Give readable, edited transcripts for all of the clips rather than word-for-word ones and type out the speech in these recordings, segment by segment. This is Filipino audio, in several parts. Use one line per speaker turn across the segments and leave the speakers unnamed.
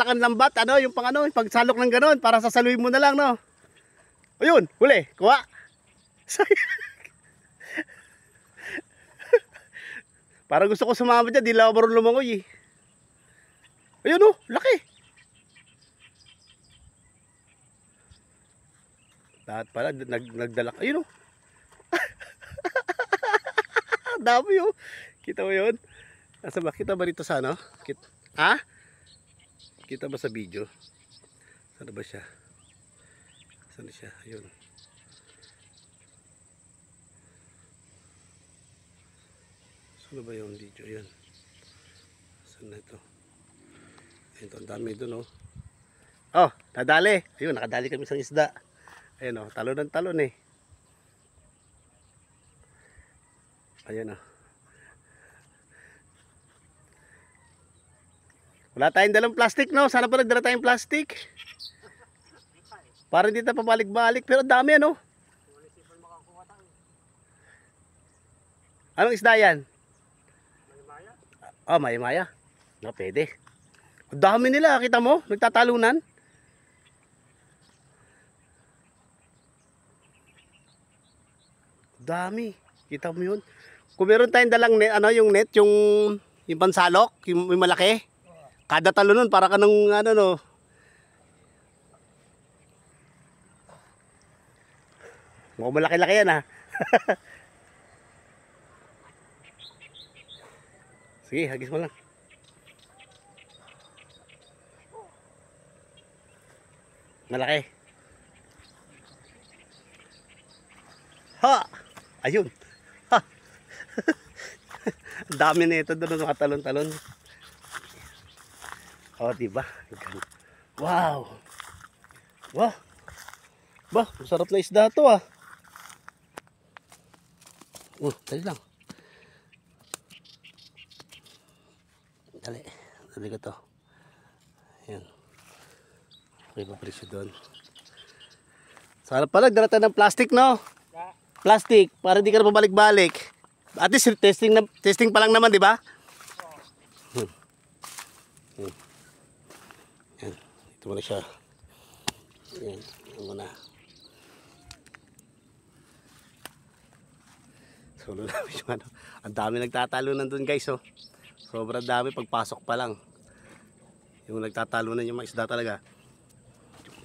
lakan lambat, ano, yung pang ano, yung pagsalok ng ganon, para sasaluhin mo na lang, no? Ayun, huli, kuha. Parang gusto ko sumama dyan, di lang ako marunong lumangoy eh. Ayun oh, laki. Lahat pala, nagdala. Ayun oh. Dami oh. Kita mo yun? Nasa ba? Kita ba rito sa ano? Ha? Kita ba sa video? Saan ba siya? Saan siya? Ayun. Saan ba yung video? Ayun. Saan na ito? Ito, ang dami doon oh. Oh, nadali. Ayun, nakadali kami sa isda. Ayun oh, talon ng talon eh. Ayun oh. Wala tayong dalang plastic, no? Sana pa nagdala tayong plastic. Para hindi tayo pabalik-balik. Pero dami ano. Anong isda yan? Maymaya. Oh, maymaya. No, pwede. Ang dami nila, kita mo? Nagtatalunan. Dami. Kita mo yun? Kung meron tayong dalang net, ano, yung net, yung pansalok, yung malaki. Kada talo nun, para ka ng ano no. Mukhang malaki-laki yan ha. Sige, hagis mo lang. Malaki. Ha! Ayun. Ha! Ang dami na ito doon, nakatalon-talon. Oh, diba? Wow! Wow! Bah, masarap na isda to ah. Dali lang. Dali ko to. Ayan. Okay pa presyo doon. Sana pala, dala tayo ng plastic, no? Plastic, para di ka na pabalik-balik. At least testing pa lang naman, di ba? Yan, ito muna siya. Yan, ito muna. So, yung ano, ang dami nagtatalunan dun guys, oh. Sobrang dami pagpasok pa lang. Yung nagtatalunan yung mga isda talaga.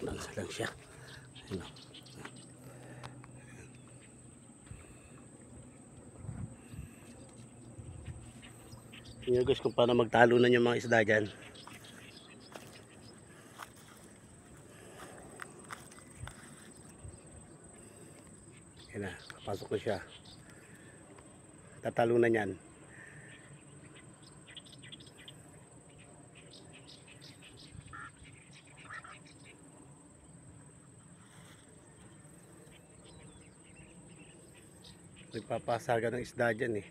Lang siya. Ayun, oh. Tingnan guys kung paano magtalunan yung mga isda dyan. Yan na, papasok na siya. Tatalunan yan. Nagpapasaga ng isda dyan eh.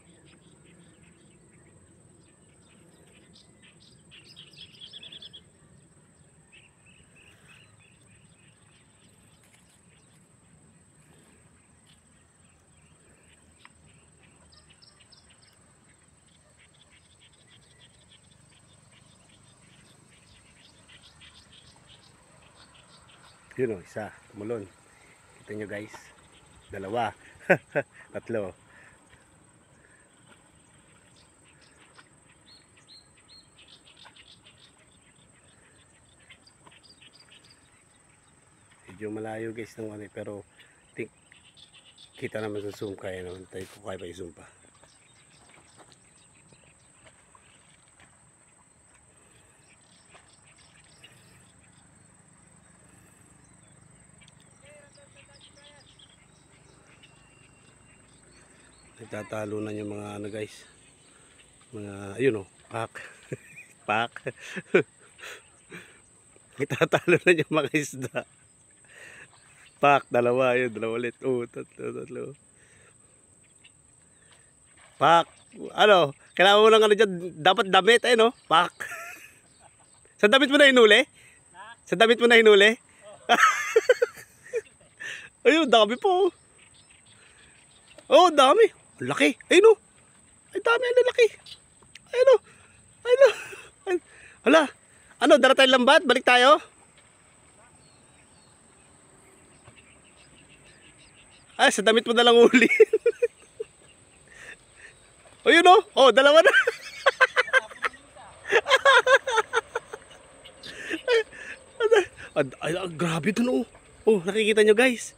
Yun o, isa, tumulon. Kita nyo guys, dalawa, tatlo. Medyo malayo guys ng ano, pero kita naman sa zoom, kaya naman tayo kung kaya pa i-zoom pa. Nagtatalunan yung mga ano guys, mga ayun oh, pak. Pak. Nagtatalunan yung mga isda. Pak, dalawa yun, dalawa ulit. Tatlo. Pak, ano, kailangan mo lang ano dyan, dapat damit eh no, pak. Sa damit mo na hinuli? Sa damit mo na hinuli? Ayun, dami po. Oh, dami. Laki. Ayun oh. Ay, dami ang lalaki. Ayun oh. Ayun oh. Hala. Ano, dala tayong lambat? Balik tayo? Ay, sa damit mo na lang uli. O yun o. Oh, dalawa na. Ay, grabe dun oh. Oh, nakikita nyo guys.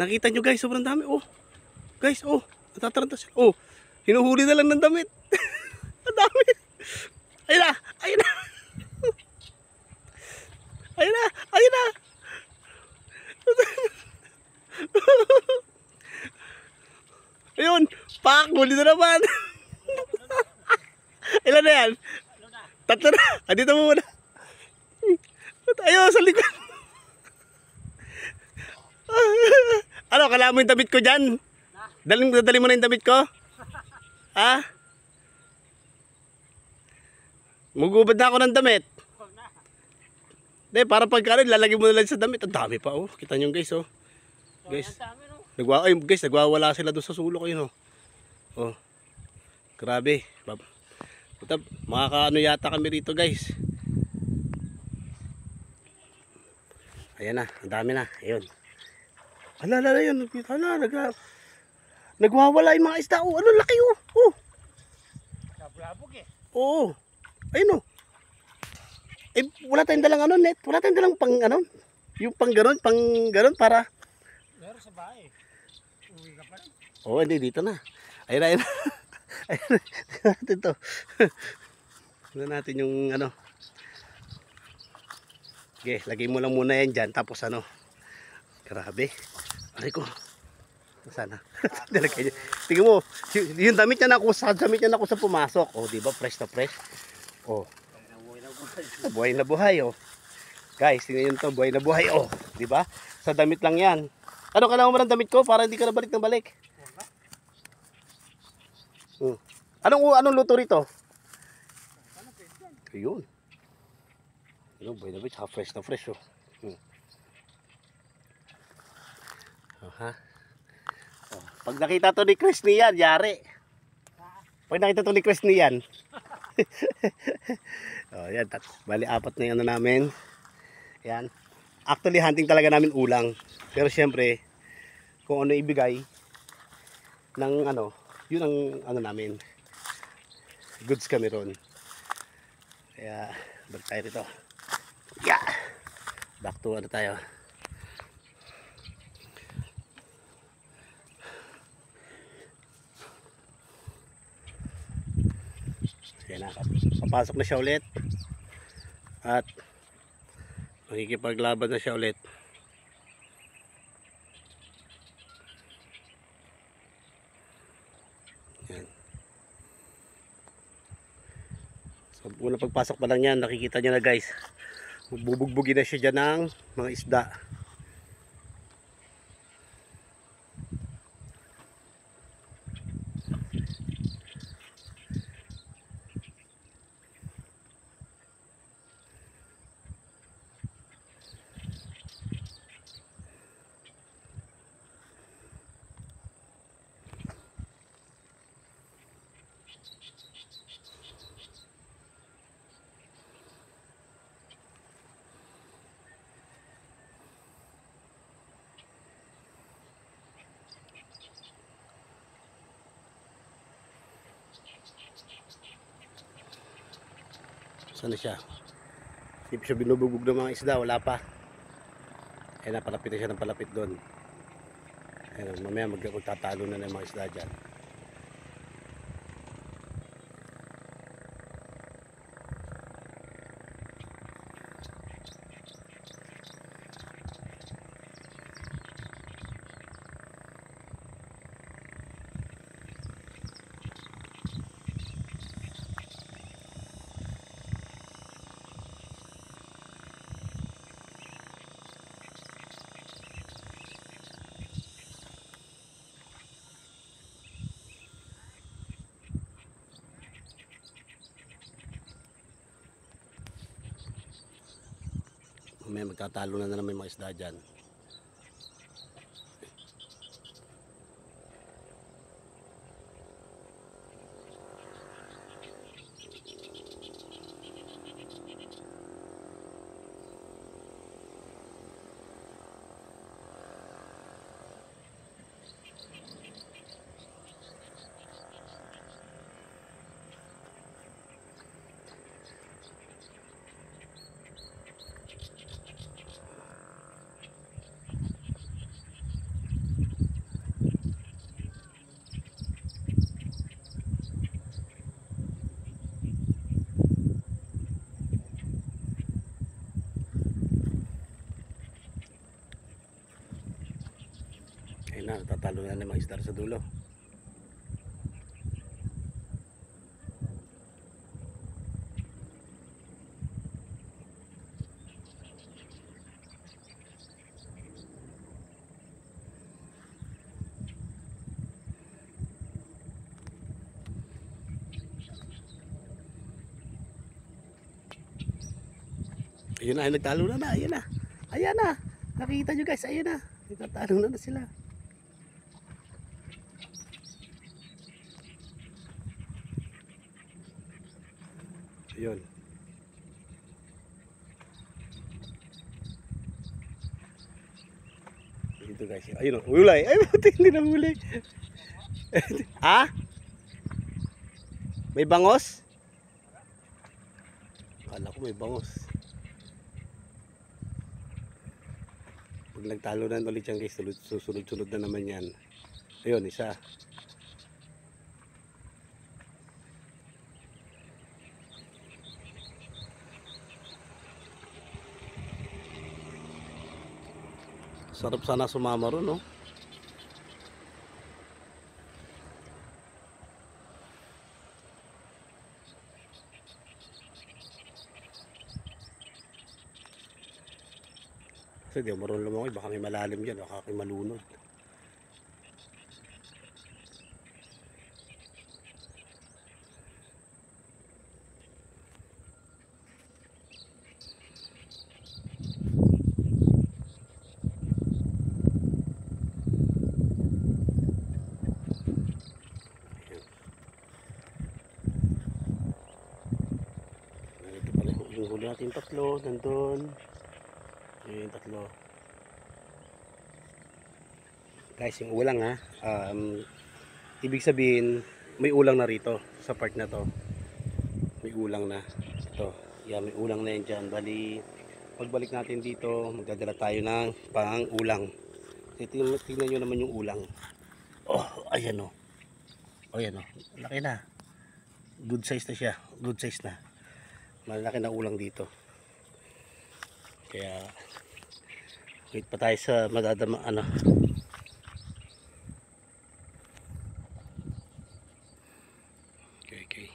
Nakita nyo guys, sobrang dami oh. Guys, oh, natataranta sila. Oh, hinuhuli na lang ng damit. Ang dami. Ayun na, ayun na. Ayun na, ayun na. Ayun, pak, huli na naman. Ilan na yan? Tatlo na. Andito mo muna. Ayun, sa likod. Ano, kailangan mo yung damit ko dyan? Dali mo na yung damit ko? Ha? Magubad na ako ng damit. Hindi, para pagkaroon, lalagay mo na lang sa damit. Ang dami pa, oh. Kita nyo guys, oh. Guys, nagwawala sila doon sa sulok, yun, oh. Oh. Grabe. Makakaano yata kami rito, guys. Ayan na, ang dami na. Ayun. Hala, yun. Hala, nagwawala yung mga isda. Oh, ano, laki, oh. Oh.
Nablabog eh.
Oo. Ayun, oh. Eh, wala tayong dalang ano, net. Wala tayong dalang pang, ano, yung pang ganon para.
Meron sa bahay. Uwi ka pa rin.
Oo, hindi, dito na. Ayun. Ayun natin to. Tignan natin yung, ano. Okay, lagay mo lang muna yan dyan. Tapos, ano. Grabe. Aray ko. Sana. Tingnan mo, yung damit niya na ako sa pumasok. Oh, di ba? Fresh na fresh. Oh. Buhay na buhay, oh. Guys, tingnan yun to, buhay na buhay, oh. Di ba? Sa damit lang yan. Ano kailangan mo ng damit ko para hindi ka na balik ng balik? Anong luto rito? Ayun. Ayun, buhay na buhay, tsaka fresh na fresh, oh. Oh, ha? Oh. Pag nakita to ni Chris niyan, yari. Pag nakita to ni Chris niyan. Oh, yan. Bali, 4 na yung ano namin. Yan. Actually, hunting talaga namin ulang. Pero syempre, kung ano ibigay ng ano, yun ang ano namin. Goods kami ron. Kaya, balik tayo rito. Yeah! Back to ano tayo. Yan na, papasok na siya ulit at makikipaglaban na siya ulit. Yan. So una pagpasok pa lang yan, nakikita nyo na guys, bubugbugin na siya dyan ng mga isda. Saan na siya? Hindi pa siya binubugbog ng mga isda, wala pa. Ayun na, palapit na siya ng palapit doon. Ayun, mamaya magtatalo na ng mga isda dyan. May magtatalo na naman yung mga isda dyan. na, natatalo na ng mga isda sa dulo. Ayun na, nagtalo na, ayun na. Ayan na. Nakikita nyo guys, ayun na. Nagtalo na sila. Ayun. Dito guys. Ayun o, ulay. Ay, buti hindi na huli. Ha? May bangos? Akala ko may bangos. Pag nagtalo na ulit yan guys, susunod-sunod na naman yan. Ayun, isa. Sarap sana sumama ron, no? Kasi di ako marunong lumangoy, baka may malalim dyan, baka may malunod. Ito pala yung huli natin tatlo, nandun. Yung tatlo. Guys, yung ulang ha. Ibig sabihin, may ulang na rito sa part na to. May ulang na. Ito. Yan, may ulang na yan dyan. Bali, pagbalik natin dito, magdadala tayo ng pang ulang. Tingnan nyo naman yung ulang. Oh, ayan o. Oh, ayan o. Laki na. Good size na siya. Good size na. Malaki na ulang dito. Kaya wait pa tayo sa madadama ano. Okay.